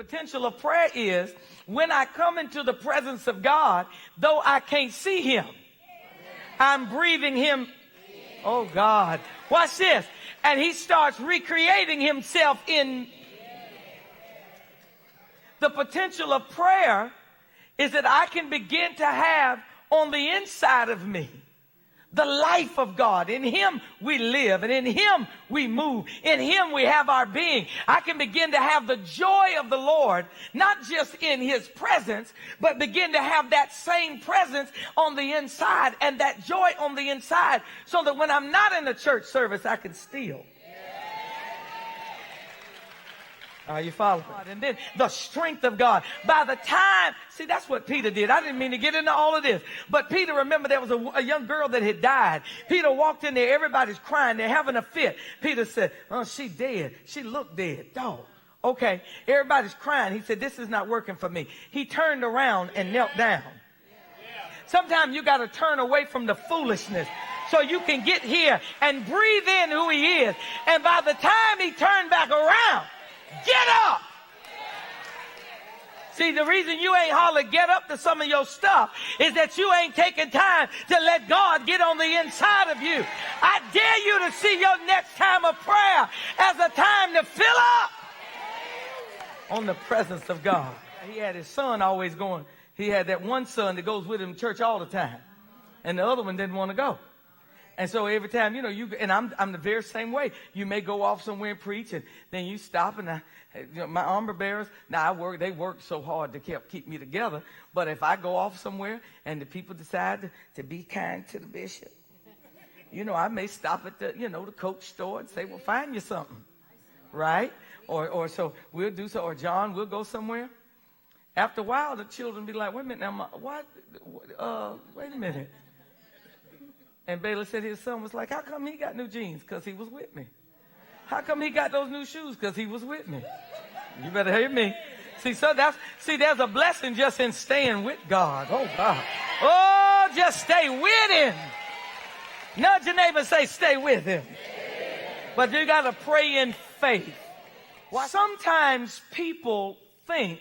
potential of prayer is when I come into the presence of God, though I can't see him, I'm breathing him. Oh God, watch this. And he starts recreating himself in. The potential of prayer is that I can begin to have on the inside of me the life of God. In him we live, and in him we move. In him we have our being. I can begin to have the joy of the Lord, not just in his presence, but begin to have that same presence on the inside and that joy on the inside, so that when I'm not in the church service, I can still. Are you following? And then the strength of God. By the time, see, that's what Peter did. I didn't mean to get into all of this. But Peter, remember, there was a young girl that had died. Peter walked in there. Everybody's crying. They're having a fit. Peter said, oh, she dead. She looked dead. Dog. Okay. Everybody's crying. He said, this is not working for me. He turned around and knelt down. Sometimes you got to turn away from the foolishness so you can get here and breathe in who he is. And by the time he turned back around, get up. See, the reason you ain't hollered get up to some of your stuff is that you ain't taking time to let God get on the inside of you. I dare you to see your next time of prayer as a time to fill up on the presence of God. He had his son always going. He had that one son that goes with him to church all the time, and the other one didn't want to go. And so every time, you know, and I'm the very same way. You may go off somewhere and preach, and then you stop, and my armor bearers, they work so hard to keep me together. But if I go off somewhere and the people decide to be kind to the bishop, you know, I may stop at the Coach store and say, well, find you something, right? Or so we'll do so, or John, we'll go somewhere. After a while, the children be like, wait a minute, now, what? Wait a minute. And Baylor said his son was like, how come he got new jeans? Because he was with me. How come he got those new shoes? Because he was with me. You better hear me. See, there's a blessing just in staying with God. Oh, God. Oh, just stay with him. Nudge your neighbor and say, stay with him. But you got to pray in faith. Sometimes people think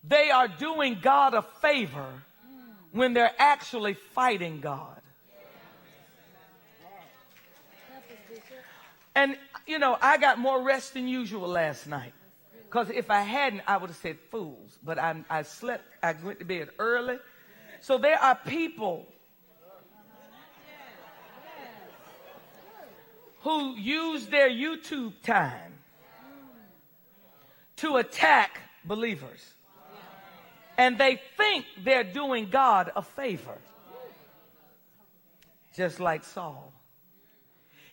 they are doing God a favor when they're actually fighting God. And, you know, I got more rest than usual last night. Because if I hadn't, I would have said fools. But I slept. I went to bed early. So there are people who use their YouTube time to attack believers. And they think they're doing God a favor. Just like Saul.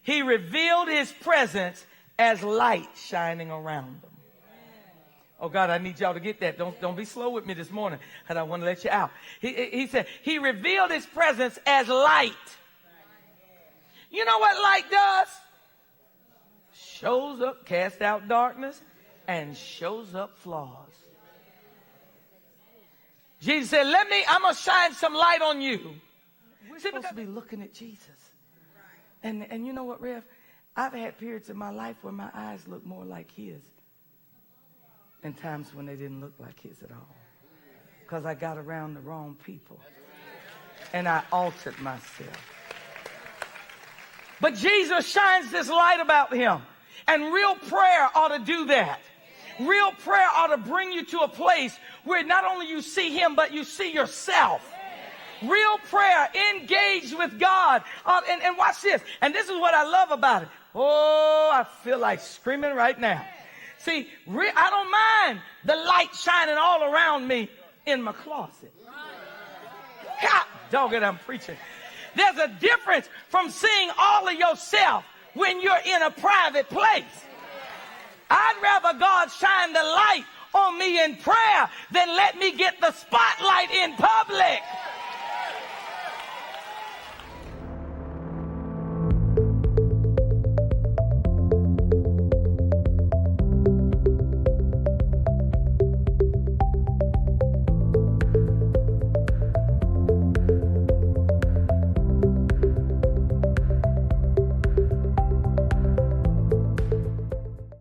He revealed his presence as light shining around them. Oh, God, I need y'all to get that. Don't be slow with me this morning, because I want to let you out. He said he revealed his presence as light. You know what light does? Shows up, casts out darkness, and shows up flaws. Jesus said, I'm going to shine some light on you. We're supposed to be looking at Jesus. And you know what, Rev? I've had periods in my life where my eyes look more like his, and times when they didn't look like his at all, because I got around the wrong people and I altered myself. But Jesus shines this light about him, and real prayer ought to do that. Real prayer ought to bring you to a place where not only you see him, but you see yourself. Real prayer, engaged with God. And watch this. And this is what I love about it. Oh, I feel like screaming right now. See, I don't mind the light shining all around me in my closet. God, dog it, I'm preaching. There's a difference from seeing all of yourself when you're in a private place. I'd rather God shine the light on me in prayer than let me get the spotlight in public.